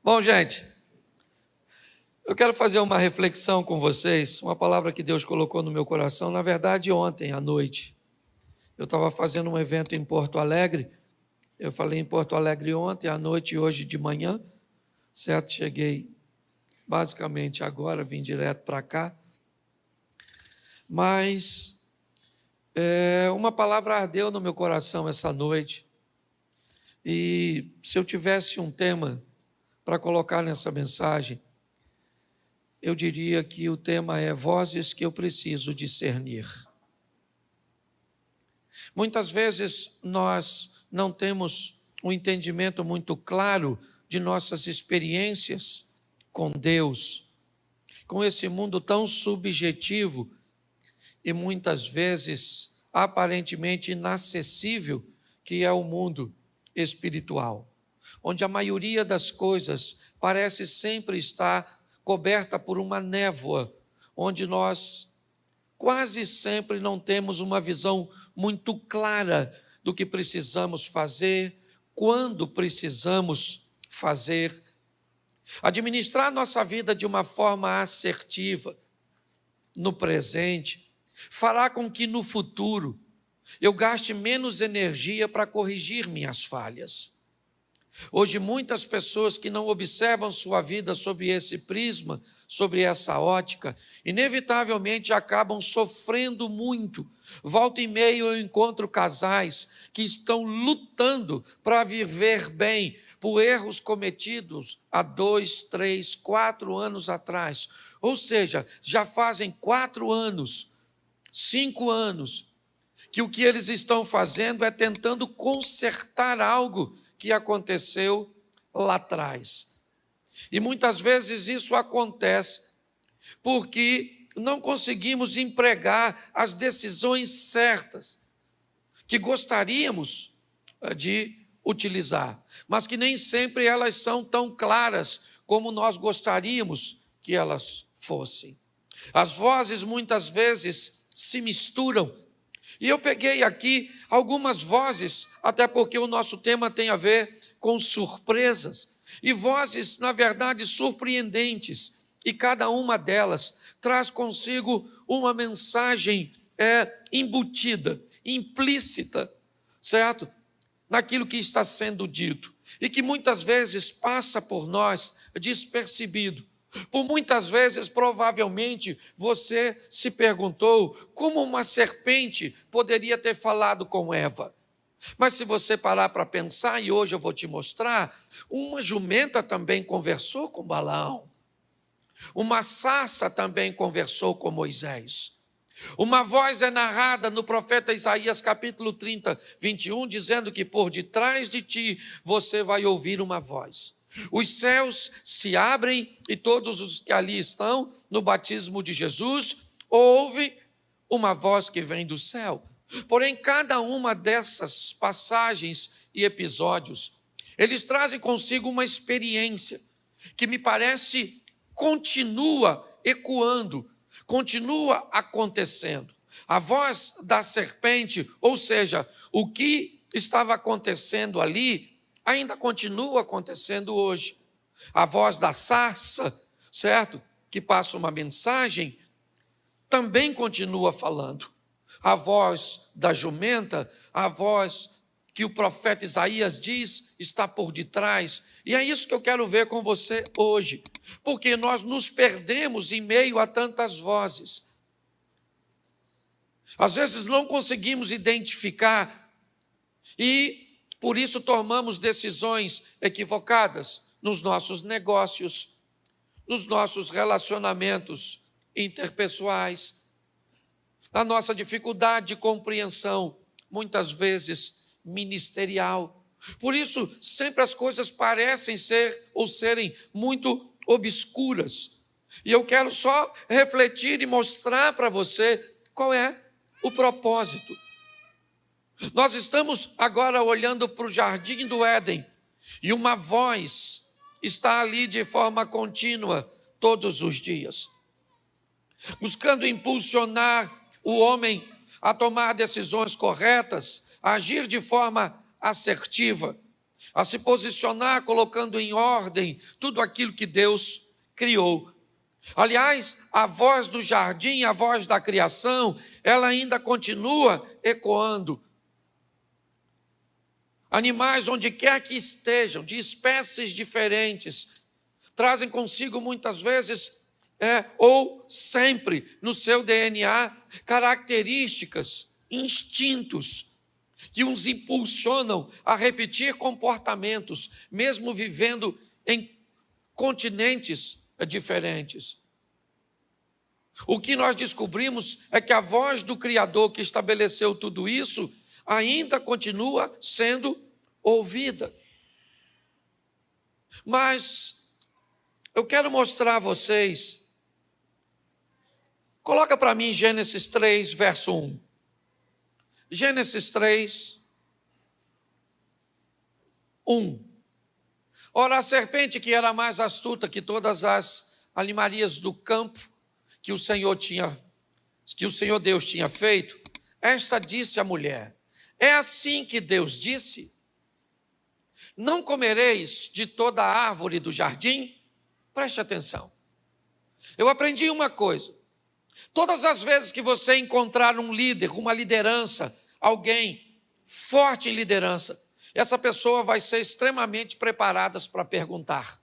Bom, gente, eu quero fazer uma reflexão com vocês, uma palavra que Deus colocou no meu coração, na verdade, ontem à noite. Eu estava fazendo um evento em Porto Alegre, eu falei em Porto Alegre ontem à noite e hoje de manhã, certo? Cheguei basicamente agora, vim direto para cá, mas uma palavra ardeu no meu coração essa noite, e se eu tivesse um tema para colocar nessa mensagem, eu diria que o tema é vozes que eu preciso discernir. Muitas vezes nós não temos um entendimento muito claro de nossas experiências com Deus, com esse mundo tão subjetivo e muitas vezes aparentemente inacessível que é o mundo espiritual, onde a maioria das coisas parece sempre estar coberta por uma névoa, onde nós quase sempre não temos uma visão muito clara do que precisamos fazer, quando precisamos fazer. Administrar nossa vida de uma forma assertiva, no presente, fará com que no futuro eu gaste menos energia para corrigir minhas falhas. Hoje, muitas pessoas que não observam sua vida sob esse prisma, sobre essa ótica, inevitavelmente acabam sofrendo muito. Volta e meia eu encontro casais que estão lutando para viver bem por erros cometidos há 2, 3, 4 anos atrás. Ou seja, já fazem 4 anos, 5 anos, que o que eles estão fazendo é tentando consertar algo que aconteceu lá atrás. E muitas vezes isso acontece porque não conseguimos empregar as decisões certas que gostaríamos de utilizar, mas que nem sempre elas são tão claras como nós gostaríamos que elas fossem. As vozes muitas vezes se misturam. E eu peguei aqui algumas vozes, até porque o nosso tema tem a ver com surpresas, e vozes, na verdade, surpreendentes, e cada uma delas traz consigo uma mensagem embutida, implícita, certo? Naquilo que está sendo dito, e que muitas vezes passa por nós despercebido. Por muitas vezes, provavelmente, você se perguntou como uma serpente poderia ter falado com Eva. Mas se você parar para pensar, e hoje eu vou te mostrar, uma jumenta também conversou com Balaão. Uma sarça também conversou com Moisés. Uma voz é narrada no profeta Isaías capítulo 30, 21, dizendo que por detrás de ti você vai ouvir uma voz. Os céus se abrem e todos os que ali estão no batismo de Jesus ouvem uma voz que vem do céu. Porém, cada uma dessas passagens e episódios, eles trazem consigo uma experiência que me parece continua ecoando, continua acontecendo. A voz da serpente, ou seja, o que estava acontecendo ali, ainda continua acontecendo hoje. A voz da sarça, certo? Que passa uma mensagem, também continua falando. A voz da jumenta, a voz que o profeta Isaías diz, está por detrás. E é isso que eu quero ver com você hoje, porque nós nos perdemos em meio a tantas vozes. Às vezes não conseguimos identificar e por isso tomamos decisões equivocadas nos nossos negócios, nos nossos relacionamentos interpessoais, na nossa dificuldade de compreensão, muitas vezes ministerial. Por isso, sempre as coisas parecem ser ou serem muito obscuras. E eu quero só refletir e mostrar para você qual é o propósito. Nós estamos agora olhando para o jardim do Éden e uma voz está ali de forma contínua todos os dias, buscando impulsionar o homem a tomar decisões corretas, a agir de forma assertiva. a se posicionar, colocando em ordem tudo aquilo que Deus criou. Aliás, a voz do jardim, a voz da criação, ela ainda continua ecoando. Animais, onde quer que estejam, de espécies diferentes, trazem consigo muitas vezes, ou sempre, no seu DNA, características, instintos, que os impulsionam a repetir comportamentos, mesmo vivendo em continentes diferentes. O que nós descobrimos é que a voz do Criador que estabeleceu tudo isso ainda continua sendo ouvida. Mas eu quero mostrar a vocês, coloca para mim Gênesis 3, verso 1. Gênesis 3, 1. Ora, a serpente, que era mais astuta que todas as animarias do campo que o Senhor Deus tinha feito, esta disse à mulher: é assim que Deus disse: não comereis de toda a árvore do jardim? Preste atenção. Eu aprendi uma coisa: todas as vezes que você encontrar um líder, uma liderança, alguém forte em liderança, essa pessoa vai ser extremamente preparada para perguntar.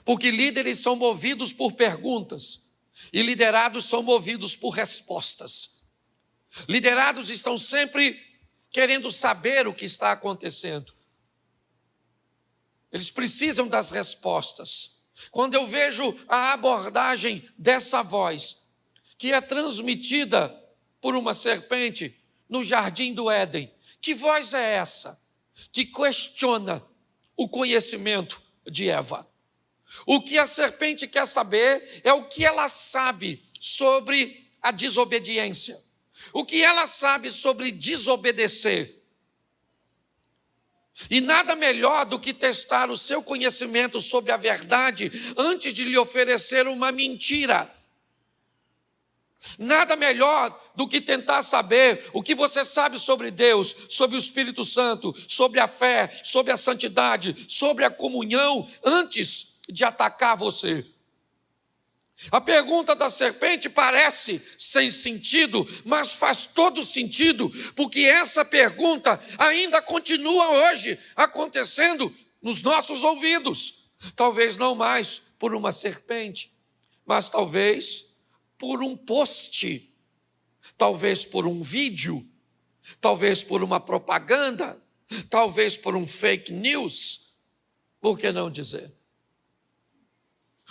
Porque líderes são movidos por perguntas e liderados são movidos por respostas. Liderados estão sempre querendo saber o que está acontecendo. Eles precisam das respostas. Quando eu vejo a abordagem dessa voz, que é transmitida por uma serpente no jardim do Éden, que voz é essa que questiona o conhecimento de Eva? O que a serpente quer saber é o que ela sabe sobre a desobediência, o que ela sabe sobre desobedecer. E nada melhor do que testar o seu conhecimento sobre a verdade antes de lhe oferecer uma mentira. Nada melhor do que tentar saber o que você sabe sobre Deus, sobre o Espírito Santo, sobre a fé, sobre a santidade, sobre a comunhão, antes de atacar você. A pergunta da serpente parece sem sentido, mas faz todo sentido, porque essa pergunta ainda continua hoje acontecendo nos nossos ouvidos. Talvez não mais por uma serpente, mas talvez por um post, talvez por um vídeo, talvez por uma propaganda, talvez por um fake news. Por que não dizer?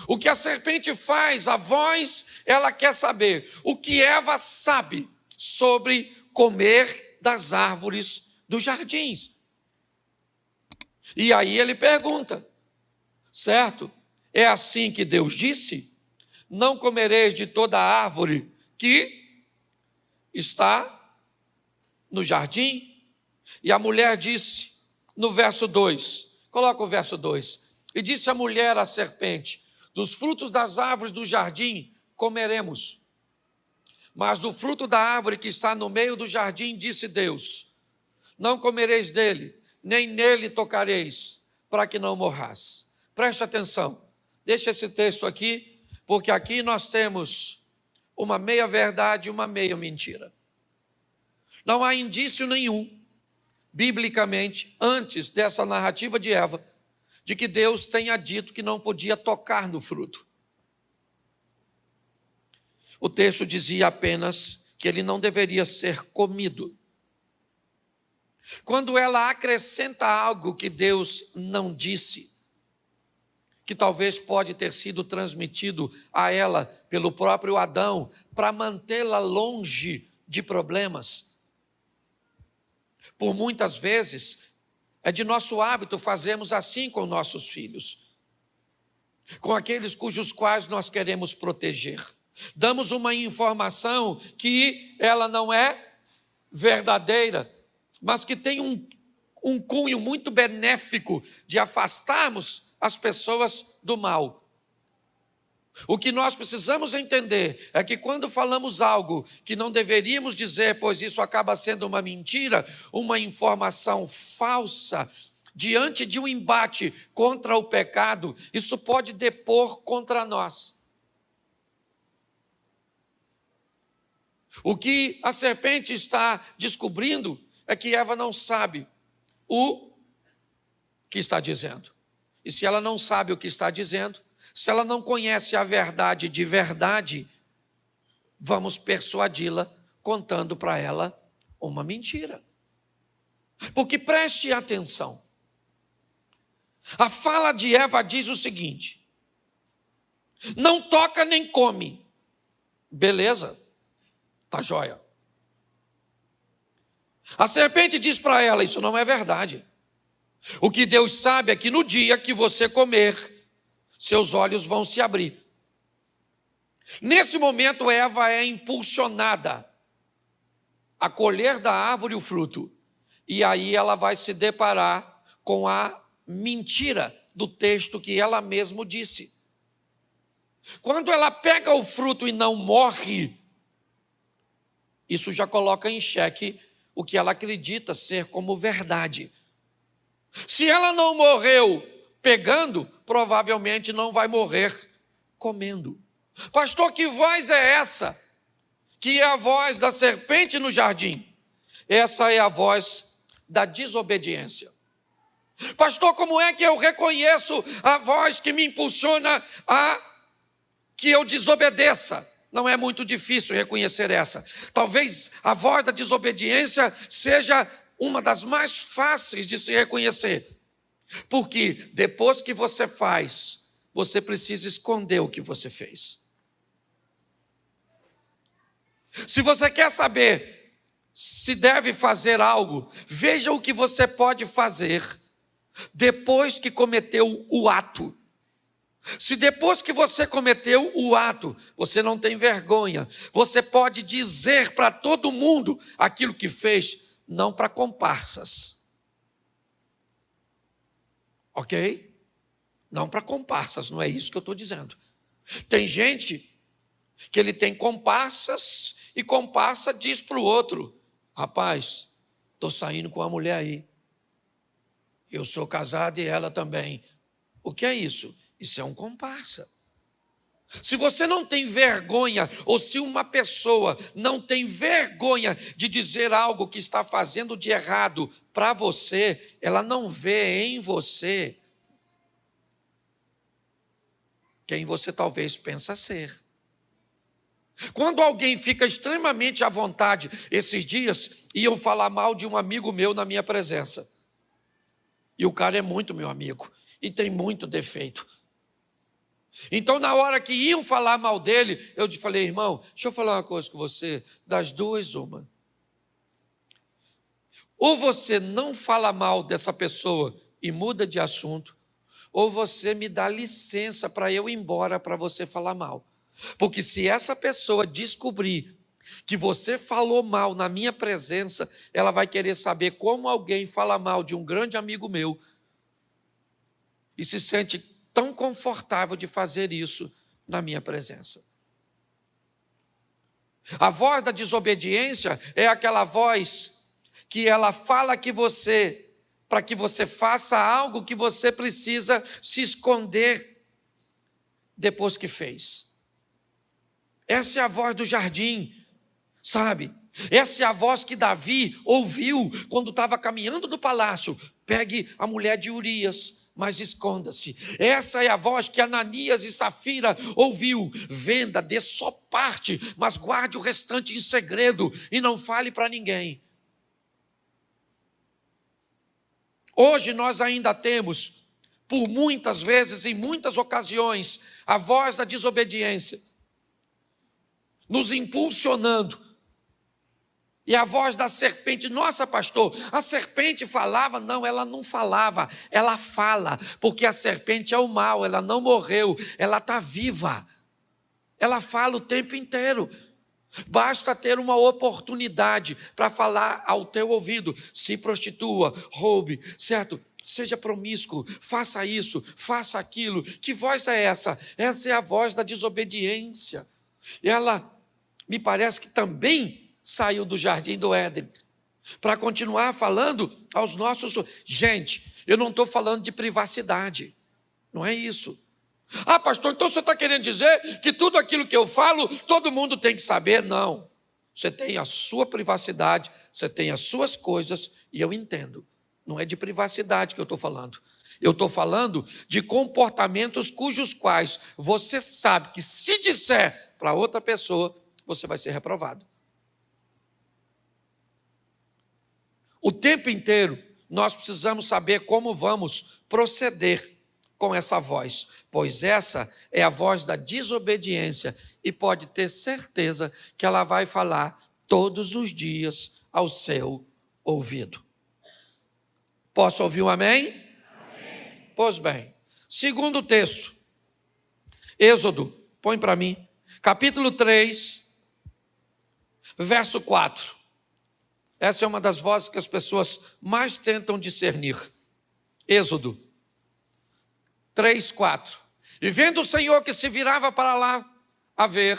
O que a serpente faz, a voz, ela quer saber o que Eva sabe sobre comer das árvores dos jardins. E aí ele pergunta, certo? É assim que Deus disse? Não comereis de toda a árvore que está no jardim? E a mulher disse, no verso 2, coloca o verso 2, e disse a mulher à serpente: dos frutos das árvores do jardim comeremos, mas do fruto da árvore que está no meio do jardim, disse Deus: não comereis dele, nem nele tocareis, para que não morrais. Preste atenção, deixa esse texto aqui, porque aqui nós temos uma meia verdade e uma meia mentira. Não há indício nenhum, biblicamente, antes dessa narrativa de Eva, de que Deus tenha dito que não podia tocar no fruto. O texto dizia apenas que ele não deveria ser comido. Quando ela acrescenta algo que Deus não disse, que talvez pode ter sido transmitido a ela pelo próprio Adão, para mantê-la longe de problemas. Por muitas vezes, é de nosso hábito fazermos assim com nossos filhos, com aqueles cujos quais nós queremos proteger. Damos uma informação que ela não é verdadeira, mas que tem um cunho muito benéfico de afastarmos as pessoas do mal. O que nós precisamos entender é que quando falamos algo que não deveríamos dizer, pois isso acaba sendo uma mentira, uma informação falsa, diante de um embate contra o pecado, isso pode depor contra nós. O que a serpente está descobrindo é que Eva não sabe o que está dizendo. E se ela não sabe o que está dizendo, se ela não conhece a verdade de verdade, vamos persuadi-la contando para ela uma mentira. Porque preste atenção. A fala de Eva diz o seguinte: não toca nem come. Beleza, tá jóia. A serpente diz para ela: isso não é verdade. O que Deus sabe é que no dia que você comer, seus olhos vão se abrir. Nesse momento, Eva é impulsionada a colher da árvore o fruto. E aí ela vai se deparar com a mentira do texto que ela mesma disse. Quando ela pega o fruto e não morre, isso já coloca em xeque o que ela acredita ser como verdade. Se ela não morreu pegando, provavelmente não vai morrer comendo. Pastor, que voz é essa? Que é a voz da serpente no jardim. Essa é a voz da desobediência. Pastor, como é que eu reconheço a voz que me impulsiona a que eu desobedeça? Não é muito difícil reconhecer essa. Talvez a voz da desobediência seja uma das mais fáceis de se reconhecer. Porque depois que você faz, você precisa esconder o que você fez. Se você quer saber se deve fazer algo, veja o que você pode fazer depois que cometeu o ato. Se depois que você cometeu o ato, você não tem vergonha, você pode dizer para todo mundo aquilo que fez, não para comparsas. Ok? Não para comparsas, não é isso que eu estou dizendo. Tem gente que ele tem comparsas e comparsa diz para o outro: rapaz, estou saindo com a mulher aí. Eu sou casado e ela também. O que é isso? Isso é um comparsa. Se você não tem vergonha, ou se uma pessoa não tem vergonha de dizer algo que está fazendo de errado para você, ela não vê em você quem você talvez pensa ser. Quando alguém fica extremamente à vontade, esses dias iam falar mal de um amigo meu na minha presença. E o cara é muito meu amigo e tem muito defeito. Então, na hora que iam falar mal dele, eu falei: irmão, deixa eu falar uma coisa com você, das duas, uma. Ou você não fala mal dessa pessoa e muda de assunto, ou você me dá licença para eu ir embora para você falar mal. Porque se essa pessoa descobrir que você falou mal na minha presença, ela vai querer saber como alguém fala mal de um grande amigo meu e se sente tão confortável de fazer isso na minha presença. A voz da desobediência é aquela voz que ela fala que você, para que você faça algo que você precisa se esconder depois que fez. Essa é a voz do jardim, sabe? Essa é a voz que Davi ouviu quando estava caminhando do palácio. Pegue a mulher de Urias, mas esconda-se. Essa é a voz que Ananias e Safira ouviu. Venda, dê só parte, mas guarde o restante em segredo e não fale para ninguém. Hoje nós ainda temos, por muitas vezes, em muitas ocasiões, a voz da desobediência nos impulsionando. E a voz da serpente: nossa, pastor, a serpente falava? Não, ela não falava, ela fala, porque a serpente é o mal, ela não morreu, ela está viva. Ela fala o tempo inteiro. Basta ter uma oportunidade para falar ao teu ouvido: se prostitua, roube, certo? Seja promíscuo, faça isso, faça aquilo. Que voz é essa? Essa é a voz da desobediência. Ela me parece que também saiu do jardim do Éden. para continuar falando aos nossos... Gente, eu não estou falando de privacidade, não é isso. Ah, pastor, então você está querendo dizer que tudo aquilo que eu falo, todo mundo tem que saber? Não. Você tem a sua privacidade, você tem as suas coisas, e eu entendo. Não é de privacidade que eu estou falando. Eu estou falando de comportamentos cujos quais você sabe que se disser para outra pessoa, você vai ser reprovado. O tempo inteiro nós precisamos saber como vamos proceder com essa voz, pois essa é a voz da desobediência e pode ter certeza que ela vai falar todos os dias ao seu ouvido. Posso ouvir um amém? Amém. Pois bem, segundo texto, Êxodo, põe para mim, capítulo 3, verso 4. Essa é uma das vozes que as pessoas mais tentam discernir. Êxodo 3, 4. E vendo o Senhor que se virava para lá a ver,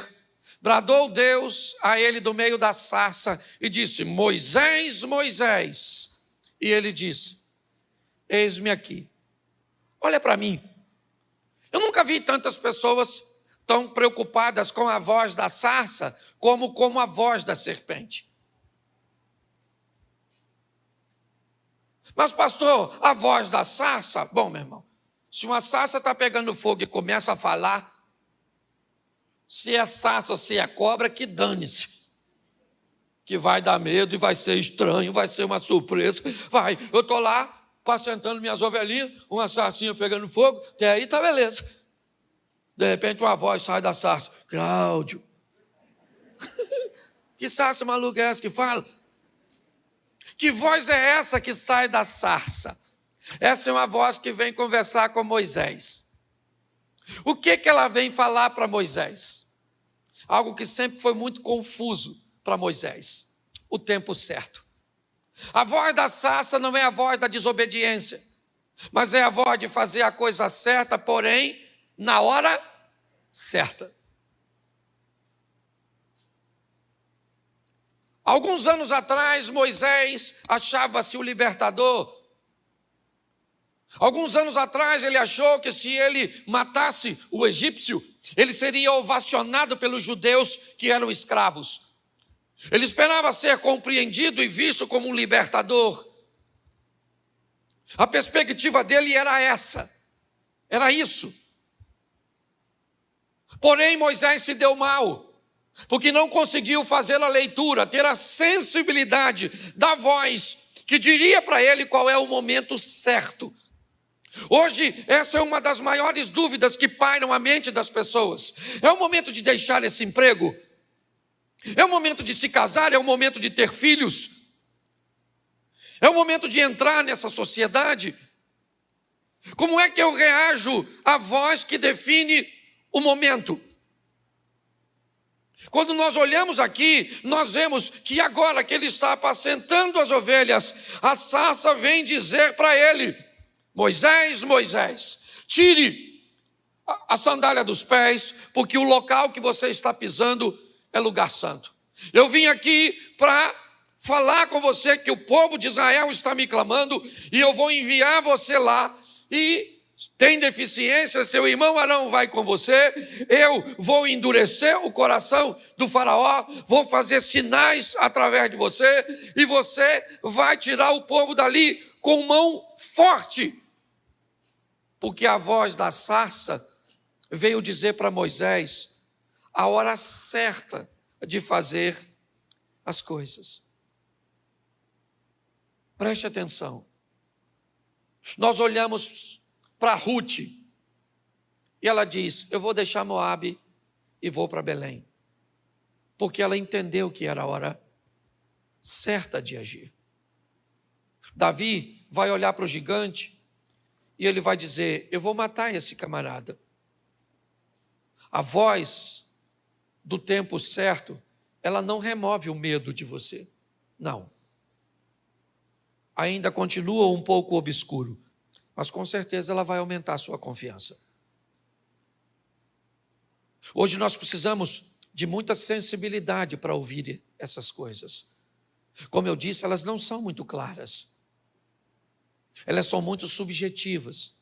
bradou Deus a ele do meio da sarça e disse: Moisés, Moisés. E ele disse: Eis-me aqui. Olha para mim. Eu nunca vi tantas pessoas tão preocupadas com a voz da sarça como com a voz da serpente. Mas, pastor, a voz da sarça... Bom, meu irmão, se uma sarça está pegando fogo e começa a falar, se é sarça ou se é cobra, que dane-se. Que vai dar medo e vai ser estranho, vai ser uma surpresa. Vai, eu estou lá, pastentando minhas ovelhinhas, uma sarcinha pegando fogo, até aí está beleza. De repente uma voz sai da sarça: Cláudio. Que sarça maluca é essa que fala? Que voz é essa que sai da sarça? Essa é uma voz que vem conversar com Moisés. O que ela vem falar para Moisés? Algo que sempre foi muito confuso para Moisés: o tempo certo. A voz da sarça não é a voz da desobediência, mas é a voz de fazer a coisa certa, porém, na hora certa. Alguns anos atrás, Moisés achava-se o libertador. Alguns anos atrás, ele achou que se ele matasse o egípcio, ele seria ovacionado pelos judeus que eram escravos. Ele esperava ser compreendido e visto como um libertador. A perspectiva dele era essa, era isso. Porém, Moisés se deu mal, porque não conseguiu fazer a leitura, ter a sensibilidade da voz que diria para ele qual é o momento certo. Hoje, essa é uma das maiores dúvidas que pairam a mente das pessoas. É o momento de deixar esse emprego? É o momento de se casar? É o momento de ter filhos? É o momento de entrar nessa sociedade? Como é que eu reajo à voz que define o momento? Quando nós olhamos aqui, nós vemos que agora que ele está apacentando as ovelhas, a sarça vem dizer para ele: Moisés, Moisés, tire a sandália dos pés, porque o local que você está pisando é lugar santo. Eu vim aqui para falar com você que o povo de Israel está me clamando, e eu vou enviar você lá. E tem deficiência, seu irmão Arão vai com você, eu vou endurecer o coração do faraó, vou fazer sinais através de você, e você vai tirar o povo dali com mão forte. Porque a voz da sarça veio dizer para Moisés a hora certa de fazer as coisas. Preste atenção. Nós olhamos para Ruth, e ela diz: eu vou deixar Moabe e vou para Belém, porque ela entendeu que era a hora certa de agir. Davi vai olhar para o gigante e ele vai dizer: eu vou matar esse camarada. A voz do tempo certo, ela não remove o medo de você, não. Ainda continua um pouco obscuro, mas com certeza ela vai aumentar a sua confiança. Hoje nós precisamos de muita sensibilidade para ouvir essas coisas. Como eu disse, elas não são muito claras. Elas são muito subjetivas.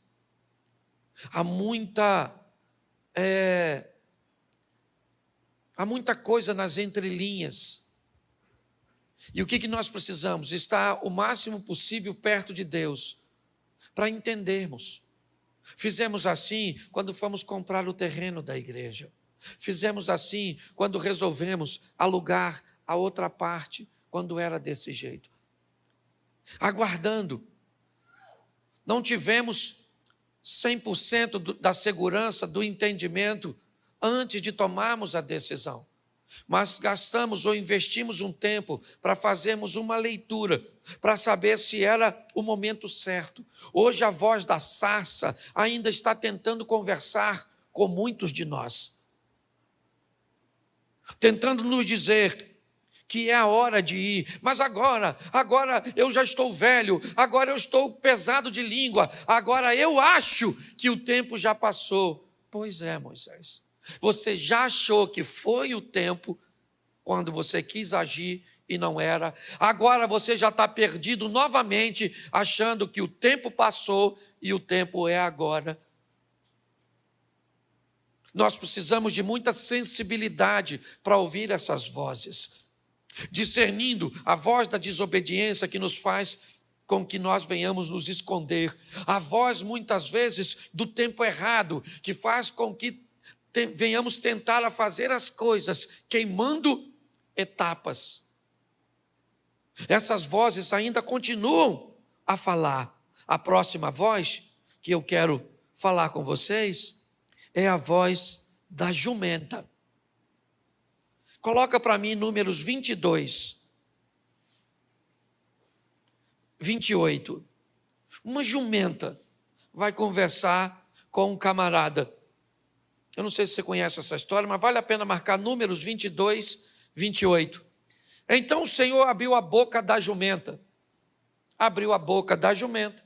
Há muita coisa nas entrelinhas. E o que nós precisamos? Estar o máximo possível perto de Deus, para entendermos. Fizemos assim quando fomos comprar o terreno da igreja. Fizemos assim quando resolvemos alugar a outra parte, quando era desse jeito. Aguardando. Não tivemos 100% da segurança, do entendimento, antes de tomarmos a decisão. Mas gastamos ou investimos um tempo para fazermos uma leitura, para saber se era o momento certo. Hoje a voz da sarça ainda está tentando conversar com muitos de nós, tentando nos dizer que é a hora de ir, mas agora eu já estou velho, agora eu estou pesado de língua, agora eu acho que o tempo já passou. Pois é, Moisés, você já achou que foi o tempo quando você quis agir e não era. Agora você já está perdido novamente, achando que o tempo passou e o tempo é agora. Nós precisamos de muita sensibilidade para ouvir essas vozes, discernindo a voz da desobediência que nos faz com que nós venhamos nos esconder, a voz muitas vezes do tempo errado, que faz com que venhamos tentar a fazer as coisas queimando etapas. Essas vozes ainda continuam a falar. A próxima voz que eu quero falar com vocês é a voz da jumenta. Coloca para mim Números 22, 28. Uma jumenta vai conversar com um camarada. Eu não sei se você conhece essa história, mas vale a pena marcar Números 22, 28. Então o Senhor abriu a boca da jumenta. Abriu a boca da jumenta.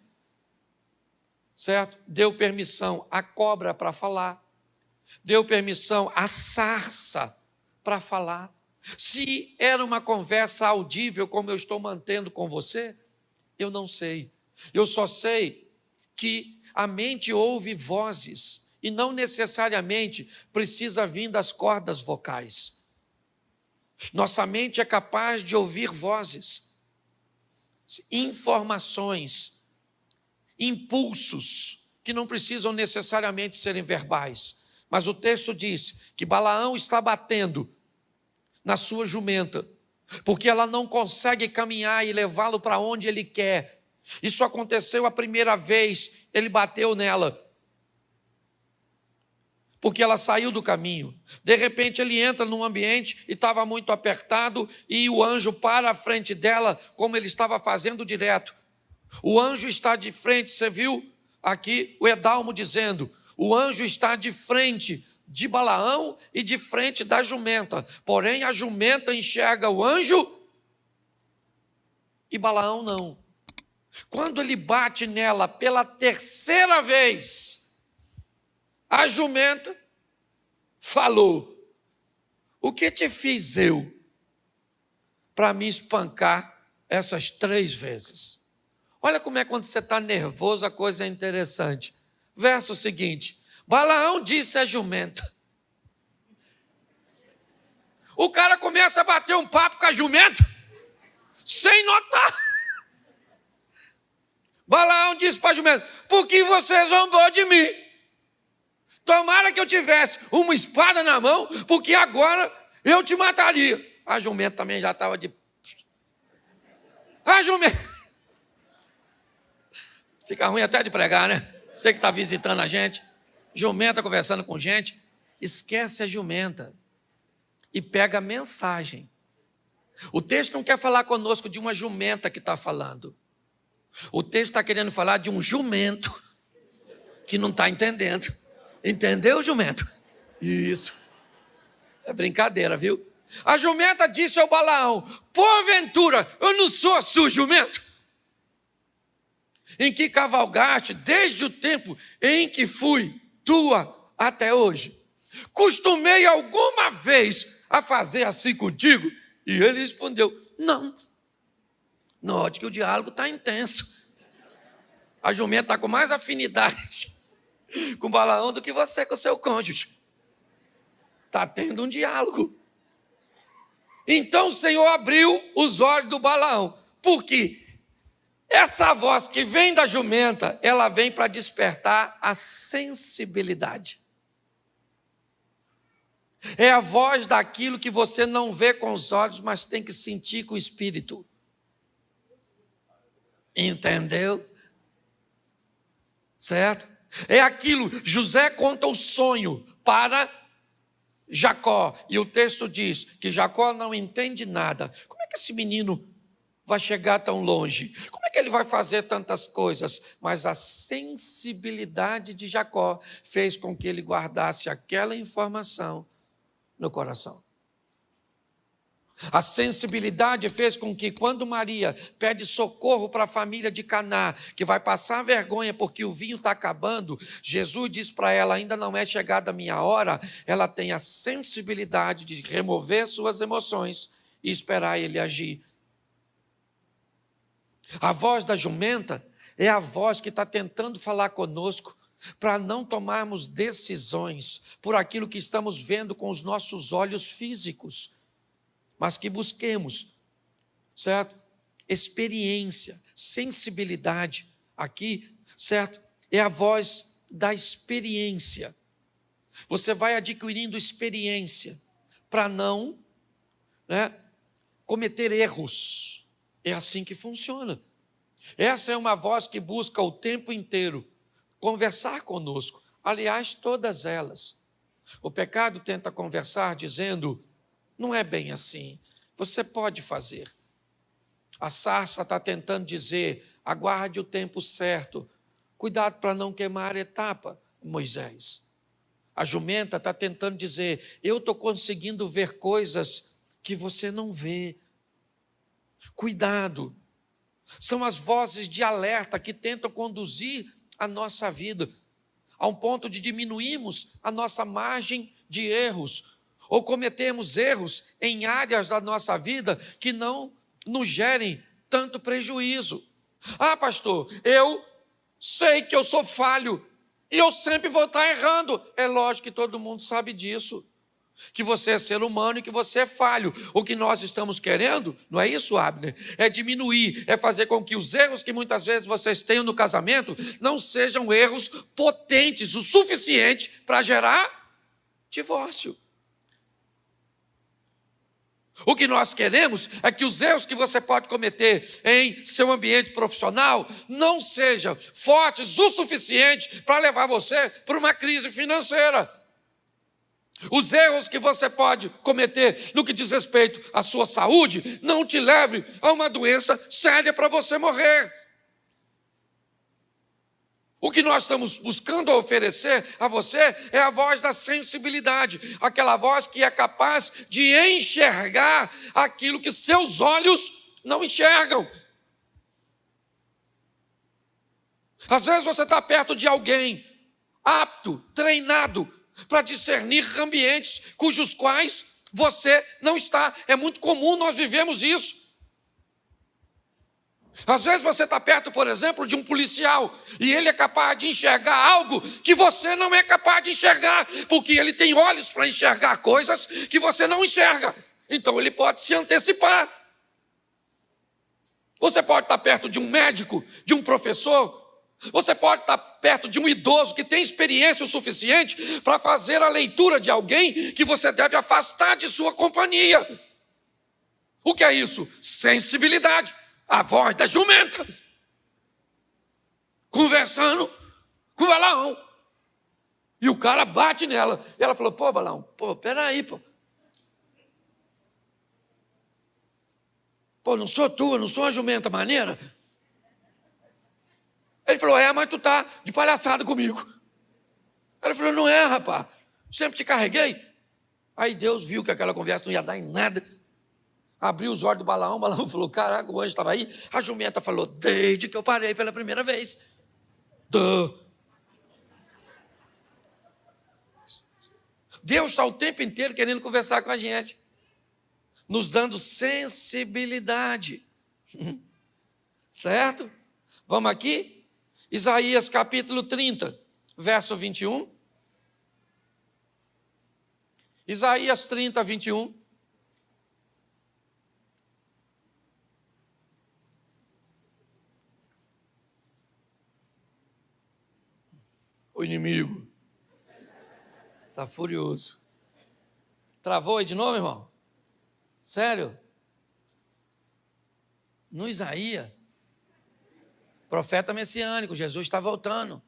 Certo? Deu permissão à cobra para falar. Deu permissão à sarça para falar. Se era uma conversa audível como eu estou mantendo com você, eu não sei. Eu só sei que a mente ouve vozes e não necessariamente precisa vir das cordas vocais. Nossa mente é capaz de ouvir vozes, informações, impulsos que não precisam necessariamente serem verbais. Mas o texto diz que Balaão está batendo na sua jumenta, porque ela não consegue caminhar e levá-lo para onde ele quer. Isso aconteceu a primeira vez, ele bateu nela, porque ela saiu do caminho. De repente ele entra num ambiente e estava muito apertado e o anjo para à frente dela, como ele estava fazendo direto. O anjo está de frente, você viu aqui o Edalmo dizendo, o anjo está de frente de Balaão e de frente da jumenta, porém a jumenta enxerga o anjo e Balaão não. Quando ele bate nela pela terceira vez, a jumenta falou, o que te fiz eu para me espancar essas 3 vezes? Olha como é quando você está nervoso, a coisa é interessante. Verso seguinte, Balaão disse à jumenta. O cara começa a bater um papo com a jumenta, sem notar. Balaão disse para a jumenta, por que você zombou de mim? Tomara que eu tivesse uma espada na mão, porque agora eu te mataria. A jumenta também já estava de... A jumenta... Fica ruim até de pregar, né? Você que está visitando a gente, jumenta conversando com gente, esquece a jumenta e pega a mensagem. O texto não quer falar conosco de uma jumenta que está falando. O texto está querendo falar de um jumento que não está entendendo. Entendeu, jumento? Isso. É brincadeira, viu? A jumenta disse ao Balaão, porventura, eu não sou a sua jumento? Em que cavalgaste desde o tempo em que fui tua até hoje? Costumei alguma vez a fazer assim contigo? E ele respondeu, não. Note que o diálogo está intenso. A jumenta está com mais afinidade com o Balaão do que você com o seu cônjuge. Está tendo um diálogo. Então o Senhor abriu os olhos do Balaão. Por quê? Essa voz que vem da jumenta, ela vem para despertar a sensibilidade. É a voz daquilo que você não vê com os olhos, mas tem que sentir com o espírito. Entendeu? Certo? É aquilo, José conta o sonho para Jacó, e o texto diz que Jacó não entende nada. Como é que esse menino vai chegar tão longe? Como é que ele vai fazer tantas coisas? Mas a sensibilidade de Jacó fez com que ele guardasse aquela informação no coração. A sensibilidade fez com que, quando Maria pede socorro para a família de Caná, que vai passar vergonha porque o vinho está acabando, Jesus diz para ela: ainda não é chegada a minha hora. Ela tem a sensibilidade de remover suas emoções e esperar ele agir. A voz da jumenta é a voz que está tentando falar conosco para não tomarmos decisões por aquilo que estamos vendo com os nossos olhos físicos, mas que busquemos, certo? Experiência, sensibilidade. Aqui, certo? É a voz da experiência. Você vai adquirindo experiência para não, cometer erros. É assim que funciona. Essa é uma voz que busca o tempo inteiro conversar conosco. Aliás, todas elas. O pecado tenta conversar dizendo: não é bem assim, você pode fazer. A sarça está tentando dizer: aguarde o tempo certo, cuidado para não queimar a etapa, Moisés. A jumenta está tentando dizer: eu estou conseguindo ver coisas que você não vê. Cuidado. São as vozes de alerta que tentam conduzir a nossa vida a um ponto de diminuirmos a nossa margem de erros, ou cometermos erros em áreas da nossa vida que não nos gerem tanto prejuízo. Ah, pastor, eu sei que eu sou falho e eu sempre vou estar errando. É lógico que todo mundo sabe disso, que você é ser humano e que você é falho. O que nós estamos querendo, não é isso, Abner? É diminuir, é fazer com que os erros que muitas vezes vocês tenham no casamento não sejam erros potentes o suficiente para gerar divórcio. O que nós queremos é que os erros que você pode cometer em seu ambiente profissional não sejam fortes o suficiente para levar você para uma crise financeira. Os erros que você pode cometer no que diz respeito à sua saúde não te leve a uma doença séria para você morrer. O que nós estamos buscando oferecer a você é a voz da sensibilidade, aquela voz que é capaz de enxergar aquilo que seus olhos não enxergam. Às vezes você está perto de alguém apto, treinado, para discernir ambientes cujos quais você não está. É muito comum nós vivemos isso. Às vezes você está perto, por exemplo, de um policial e ele é capaz de enxergar algo que você não é capaz de enxergar, porque ele tem olhos para enxergar coisas que você não enxerga. Então ele pode se antecipar. Você pode estar perto de um médico, de um professor. Você pode estar perto de um idoso que tem experiência o suficiente para fazer a leitura de alguém que você deve afastar de sua companhia. O que é isso? Sensibilidade. A voz da jumenta conversando com o Balaão. E o cara bate nela. E ela falou: pô, Balaão, peraí, pô. Pô, não sou tu, não sou uma jumenta maneira. Ele falou: mas tu tá de palhaçada comigo. Ela falou: não é, rapaz, sempre te carreguei. Aí Deus viu que aquela conversa não ia dar em nada. Abriu os olhos do Balaão, o Balaão falou: caraca, o anjo estava aí. A jumenta falou: desde que eu parei pela primeira vez. Deus está o tempo inteiro querendo conversar com a gente, nos dando sensibilidade. Certo? Vamos aqui? Isaías capítulo 30, verso 21. Isaías 30, 21. O inimigo está furioso. Travou aí de novo, irmão? Sério? No Isaías, profeta messiânico, Jesus está voltando.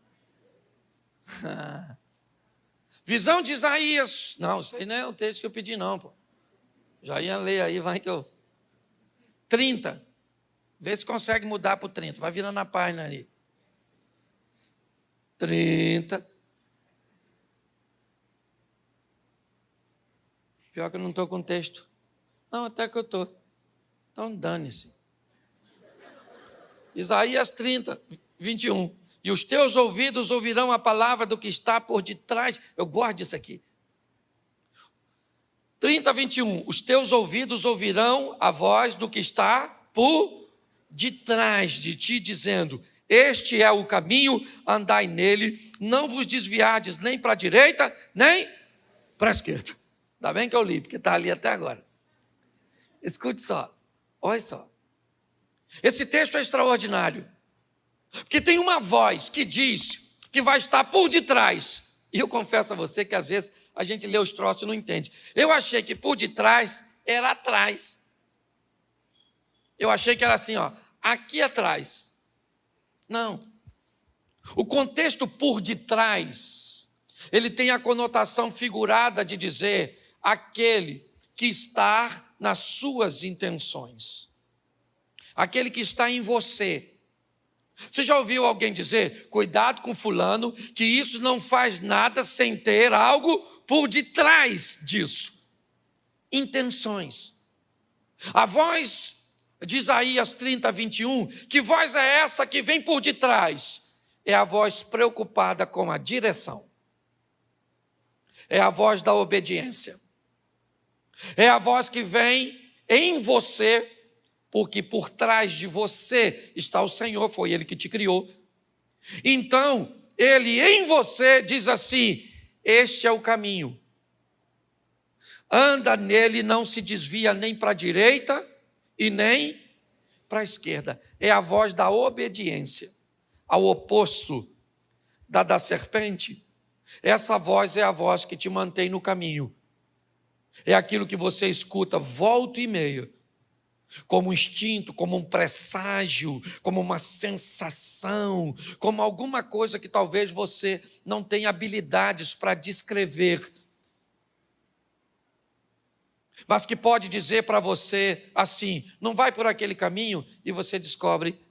Visão de Isaías. Não, isso aí não é o texto que eu pedi, não, pô. Já ia ler aí, vai que eu. 30. Vê se consegue mudar para o 30. Vai virando a página ali. 30. Pior que eu não estou com texto. Não, até que eu estou. Então dane-se. Isaías 30, 21. E os teus ouvidos ouvirão a palavra do que está por detrás. Eu gosto disso aqui. 30, 21. Os teus ouvidos ouvirão a voz do que está por detrás de ti, dizendo: este é o caminho, andai nele, não vos desviardes nem para a direita, nem para a esquerda. Ainda bem que eu li, porque está ali até agora. Escute só, olha só. Esse texto é extraordinário, porque tem uma voz que diz que vai estar por detrás. E eu confesso a você que às vezes a gente lê os troços e não entende. Eu achei que por detrás era atrás. Eu achei que era assim, ó, aqui atrás. Não. O contexto por detrás, ele tem a conotação figurada de dizer aquele que está nas suas intenções. Aquele que está em você. Você já ouviu alguém dizer, cuidado com fulano, que isso não faz nada sem ter algo por detrás disso? Intenções. A voz de Isaías 30, 21, que voz é essa que vem por detrás? É a voz preocupada com a direção. É a voz da obediência. É a voz que vem em você, porque por trás de você está o Senhor, foi Ele que te criou. Então, Ele em você diz assim: este é o caminho. Anda nele, não se desvia nem para a direita e nem para a esquerda. É a voz da obediência, ao oposto da serpente. Essa voz é a voz que te mantém no caminho. É aquilo que você escuta volta e meia, como um instinto, como um presságio, como uma sensação, como alguma coisa que talvez você não tenha habilidades para descrever, mas que pode dizer para você assim: não vai por aquele caminho, e você descobre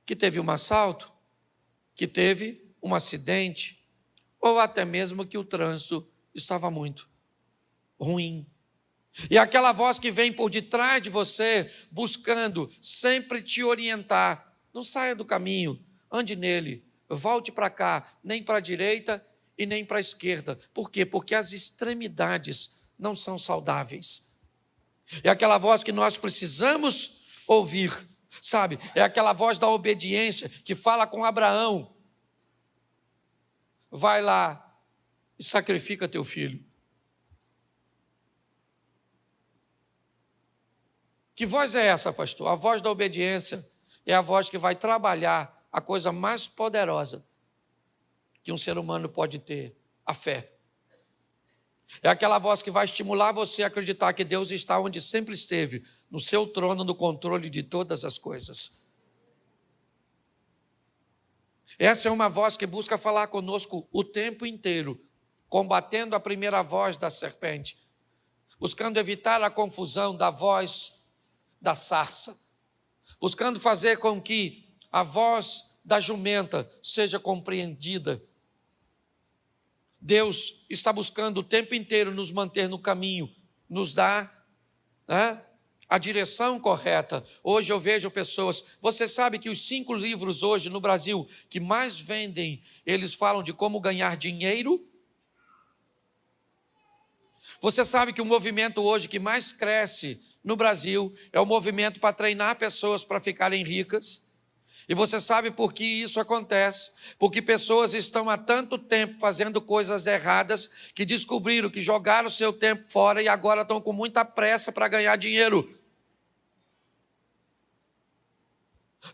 que teve um assalto, que teve um acidente, ou até mesmo que o trânsito estava muito ruim. E aquela voz que vem por detrás de você, buscando sempre te orientar: não saia do caminho, ande nele, volte para cá, nem para a direita e nem para a esquerda. Por quê? Porque as extremidades não são saudáveis. É aquela voz que nós precisamos ouvir, sabe? É aquela voz da obediência que fala com Abraão: vai lá e sacrifica teu filho. Que voz é essa, pastor? A voz da obediência é a voz que vai trabalhar a coisa mais poderosa que um ser humano pode ter, a fé. É aquela voz que vai estimular você a acreditar que Deus está onde sempre esteve, no seu trono, no controle de todas as coisas. Essa é uma voz que busca falar conosco o tempo inteiro, combatendo a primeira voz da serpente, buscando evitar a confusão da voz da sarça, buscando fazer com que a voz da jumenta seja compreendida. Deus está buscando o tempo inteiro nos manter no caminho, nos dar a direção correta. Hoje eu vejo pessoas, você sabe que os 5 livros hoje no Brasil que mais vendem, eles falam de como ganhar dinheiro. Você sabe que o movimento hoje que mais cresce no Brasil é o movimento para treinar pessoas para ficarem ricas. E você sabe por que isso acontece? Porque pessoas estão há tanto tempo fazendo coisas erradas que descobriram que jogaram o seu tempo fora e agora estão com muita pressa para ganhar dinheiro.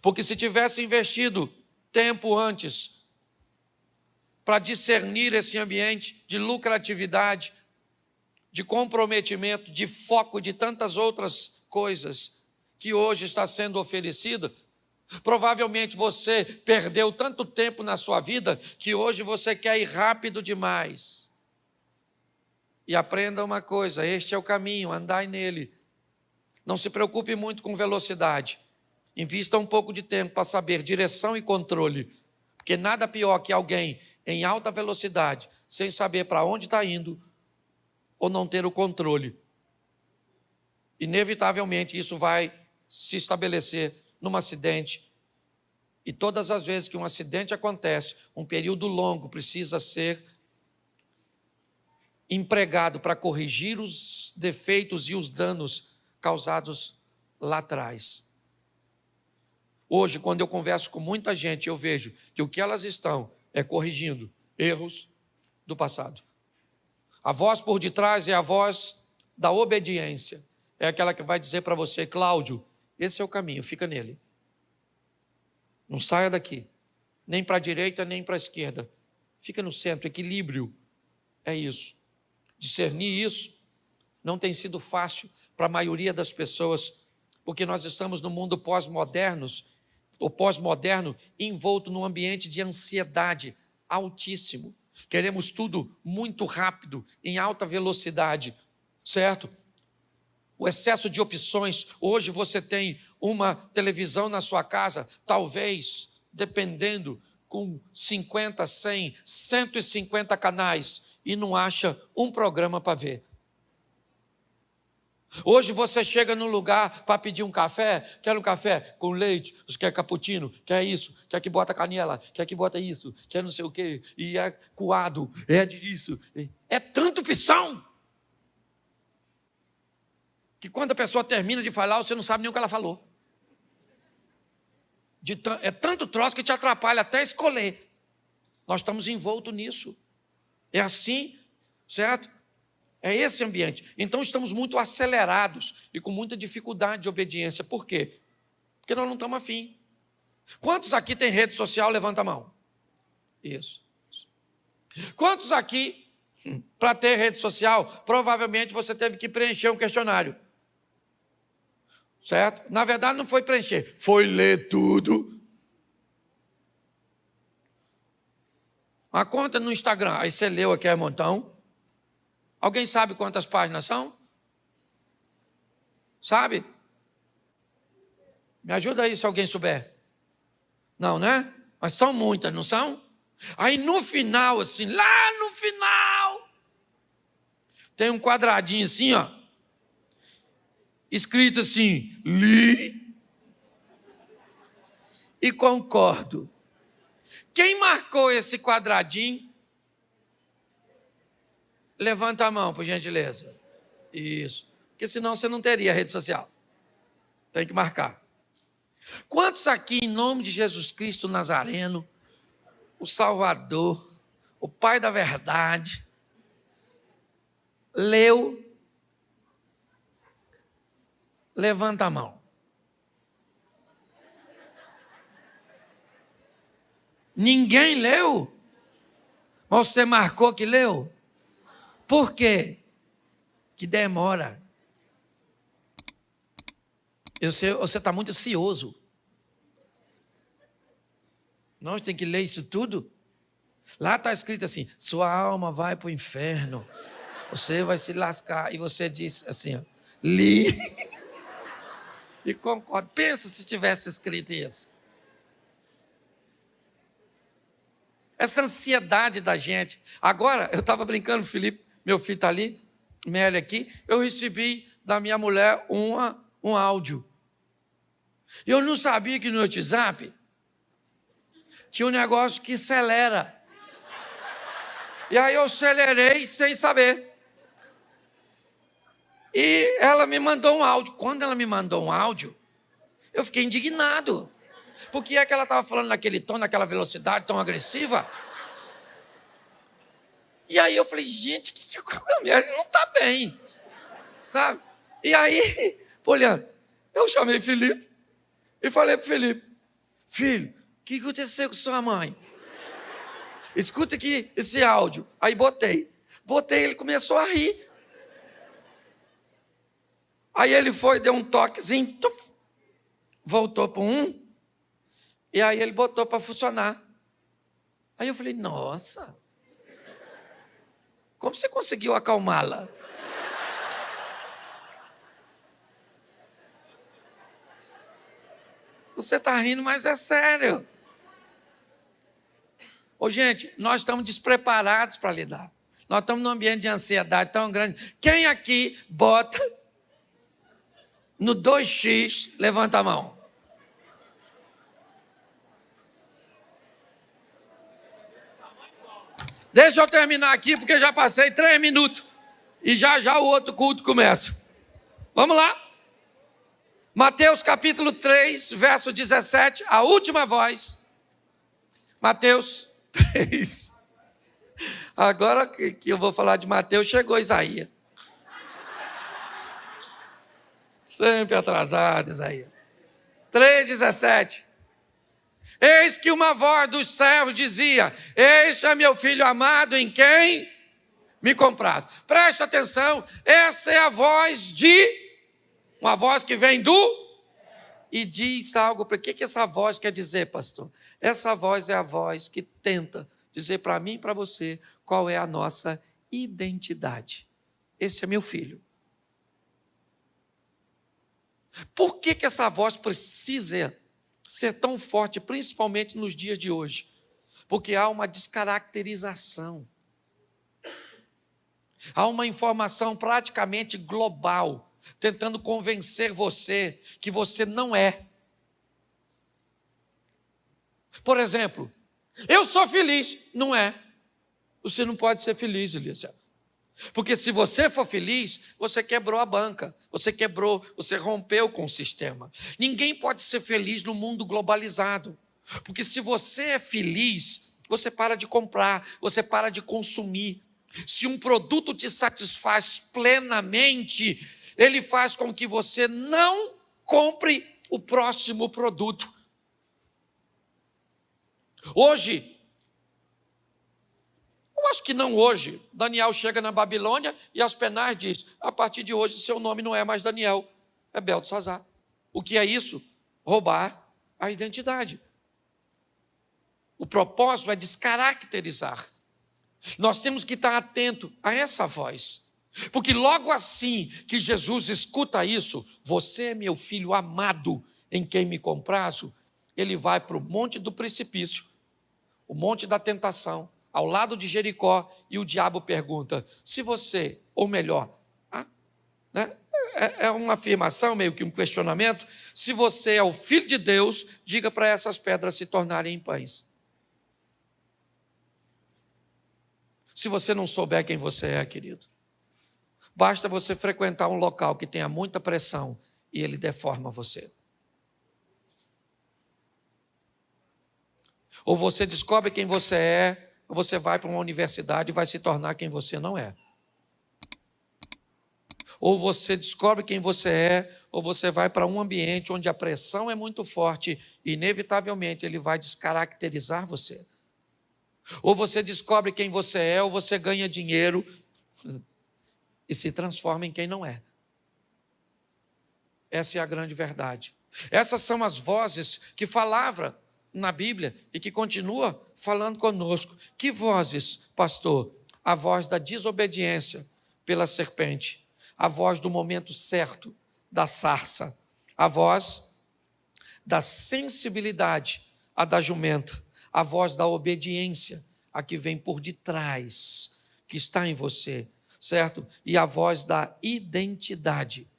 Porque se tivesse investido tempo antes para discernir esse ambiente de lucratividade, de comprometimento, de foco, de tantas outras coisas que hoje está sendo oferecida, provavelmente você perdeu tanto tempo na sua vida que hoje você quer ir rápido demais. E aprenda uma coisa, este é o caminho, andai nele. Não se preocupe muito com velocidade. Invista um pouco de tempo para saber direção e controle. Porque nada pior que alguém em alta velocidade, sem saber para onde está indo, ou não ter o controle. Inevitavelmente isso vai se estabelecer num acidente. E todas as vezes que um acidente acontece, um período longo precisa ser empregado para corrigir os defeitos e os danos causados lá atrás. Hoje, quando eu converso com muita gente, eu vejo que o que elas estão é corrigindo erros do passado. A voz por detrás é a voz da obediência. É aquela que vai dizer para você, Cláudio, esse é o caminho, fica nele. Não saia daqui, nem para a direita, nem para a esquerda. Fica no centro, equilíbrio. É isso. Discernir isso não tem sido fácil para a maioria das pessoas, porque nós estamos no mundo pós-moderno envolto num ambiente de ansiedade altíssimo. Queremos tudo muito rápido, em alta velocidade, certo? O excesso de opções. Hoje você tem uma televisão na sua casa, talvez, dependendo, com 50, 100, 150 canais e não acha um programa para ver. Hoje você chega num lugar para pedir um café, quer um café com leite, você quer cappuccino, quer isso, quer que bota canela, quer que bota isso, quer não sei o quê, e é coado, é disso. É tanta opção que quando a pessoa termina de falar, você não sabe nem o que ela falou. É tanto troço que te atrapalha até escolher. Nós estamos envoltos nisso. É assim, certo? É esse ambiente. Então estamos muito acelerados e com muita dificuldade de obediência. Por quê? Porque nós não estamos afim. Quantos aqui têm rede social? Levanta a mão. Isso. Quantos aqui, para ter rede social, provavelmente você teve que preencher um questionário? Certo? Na verdade não foi preencher, foi ler tudo. Uma conta no Instagram, aí você leu aqui um montão. Alguém sabe quantas páginas são? Sabe? Me ajuda aí se alguém souber. Não, né? Mas são muitas, não são? Aí no final, assim, lá no final, tem um quadradinho assim, ó, escrito assim, li e concordo. Quem marcou esse quadradinho? Levanta a mão, por gentileza. Isso. Porque senão você não teria rede social. Tem que marcar. Quantos aqui, em nome de Jesus Cristo Nazareno, o Salvador, o Pai da verdade, leu? Levanta a mão. Ninguém leu? Mas você marcou que leu? Por quê? Que demora. Você está muito ansioso. Nós temos que ler isso tudo. Lá está escrito assim, sua alma vai para o inferno. Você vai se lascar. E você diz assim, ó, li e concordo. Pensa se tivesse escrito isso. Essa ansiedade da gente. Agora, eu estava brincando, Felipe, meu filho está ali, Mary aqui, eu recebi da minha mulher um áudio. Eu não sabia que no WhatsApp tinha um negócio que acelera. E aí eu acelerei sem saber. E ela me mandou um áudio. Quando ela me mandou um áudio, eu fiquei indignado. Porque é que ela estava falando naquele tom, naquela velocidade tão agressiva. E aí eu falei, gente, que a mulher não está bem, sabe? E aí, olhando, eu chamei Felipe e falei para Felipe, filho, o que aconteceu com sua mãe? Escuta aqui esse áudio. Aí botei, ele começou a rir. Aí ele foi, deu um toquezinho, tuf, voltou para e aí ele botou para funcionar. Aí eu falei, nossa, como você conseguiu acalmá-la? Você está rindo, mas é sério. Ô, gente, nós estamos despreparados para lidar. Nós estamos num ambiente de ansiedade tão grande. Quem aqui bota no 2x, levanta a mão. Deixa eu terminar aqui, porque já passei 3 minutos. E já o outro culto começa. Vamos lá. Mateus capítulo 3, verso 17, a última voz. Mateus 3. Agora que eu vou falar de Mateus, chegou Isaías. Sempre atrasado, Isaías. 3,17. Eis que uma voz dos servos dizia, este é meu filho amado em quem me compraste. Preste atenção, essa é a voz uma voz que vem e diz algo. Para que essa voz quer dizer, pastor? Essa voz é a voz que tenta dizer para mim e para você qual é a nossa identidade. Esse é meu filho. Por que essa voz precisa ser tão forte, principalmente nos dias de hoje? Porque há uma descaracterização. Há uma informação praticamente global, tentando convencer você que você não é. Por exemplo, eu sou feliz. Não é. Você não pode ser feliz, Eliezer. Porque se você for feliz, você quebrou a banca, você rompeu com o sistema. Ninguém pode ser feliz no mundo globalizado. Porque se você é feliz, você para de comprar, você para de consumir. Se um produto te satisfaz plenamente, ele faz com que você não compre o próximo produto. Hoje, eu acho que não hoje, Daniel chega na Babilônia e Aspenaz diz, a partir de hoje seu nome não é mais Daniel, é Beltesazar. O que é isso? Roubar a identidade. O propósito é descaracterizar. Nós temos que estar atento a essa voz. Porque logo assim que Jesus escuta isso, você é meu filho amado em quem me comprazo, ele vai para o monte do precipício, o monte da tentação, ao lado de Jericó, e o diabo pergunta, se você, ou melhor, né? É uma afirmação, meio que um questionamento, se você é o filho de Deus, diga para essas pedras se tornarem em pães. Se você não souber quem você é, querido, basta você frequentar um local que tenha muita pressão e ele deforma você. Ou você descobre quem você é, ou você vai para uma universidade e vai se tornar quem você não é. Ou você descobre quem você é, ou você vai para um ambiente onde a pressão é muito forte e, inevitavelmente, ele vai descaracterizar você. Ou você descobre quem você é, ou você ganha dinheiro e se transforma em quem não é. Essa é a grande verdade. Essas são as vozes que falavam na Bíblia e que continua falando conosco. Que vozes, pastor? A voz da desobediência pela serpente, a voz do momento certo da sarça, a voz da sensibilidade, a da jumenta, a voz da obediência, a que vem por detrás, que está em você, certo? E a voz da identidade.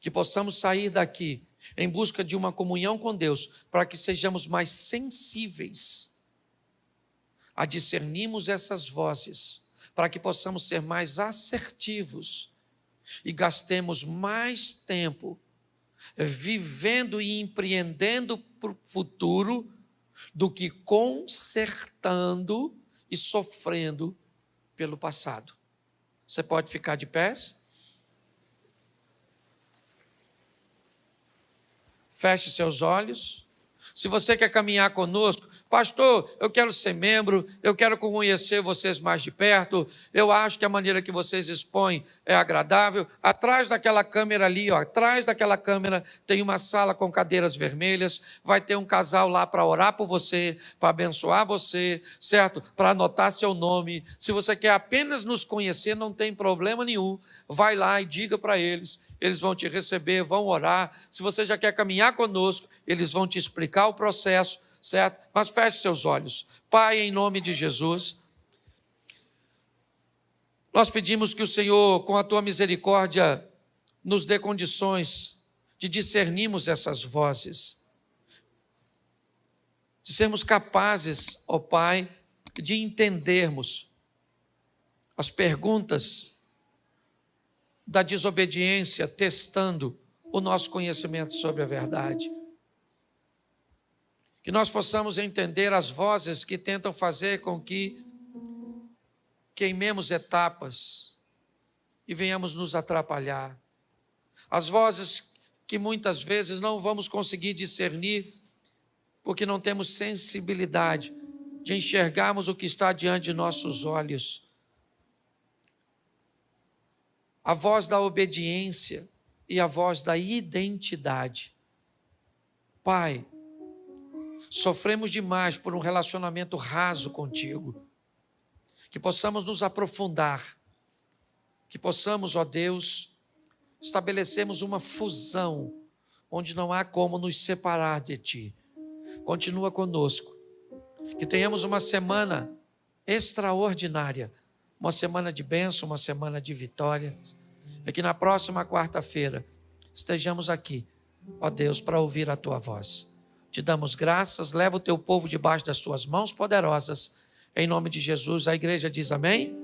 Que possamos sair daqui em busca de uma comunhão com Deus, para que sejamos mais sensíveis a discernirmos essas vozes, para que possamos ser mais assertivos e gastemos mais tempo vivendo e empreendendo para o futuro do que consertando e sofrendo pelo passado. Você pode ficar de pés? Feche seus olhos. Se você quer caminhar conosco, pastor, eu quero ser membro, eu quero conhecer vocês mais de perto, eu acho que a maneira que vocês expõem é agradável. Atrás daquela câmera ali, atrás daquela câmera tem uma sala com cadeiras vermelhas, vai ter um casal lá para orar por você, para abençoar você, certo? Para anotar seu nome. Se você quer apenas nos conhecer, não tem problema nenhum, vai lá e diga para eles. Eles vão te receber, vão orar. Se você já quer caminhar conosco, eles vão te explicar o processo, certo? Mas feche seus olhos. Pai, em nome de Jesus, nós pedimos que o Senhor, com a tua misericórdia, nos dê condições de discernirmos essas vozes, de sermos capazes, ó Pai, de entendermos as perguntas da desobediência, testando o nosso conhecimento sobre a verdade. Que nós possamos entender as vozes que tentam fazer com que queimemos etapas e venhamos nos atrapalhar. As vozes que muitas vezes não vamos conseguir discernir porque não temos sensibilidade de enxergarmos o que está diante de nossos olhos. A voz da obediência e a voz da identidade. Pai, sofremos demais por um relacionamento raso contigo. Que possamos nos aprofundar. Que possamos, ó Deus, estabelecermos uma fusão onde não há como nos separar de Ti. Continua conosco. Que tenhamos uma semana extraordinária. Uma semana de bênção, uma semana de vitória. E que na próxima quarta-feira estejamos aqui, ó Deus, para ouvir a Tua voz. Te damos graças, leva o Teu povo debaixo das Tuas mãos poderosas. Em nome de Jesus, a igreja diz amém.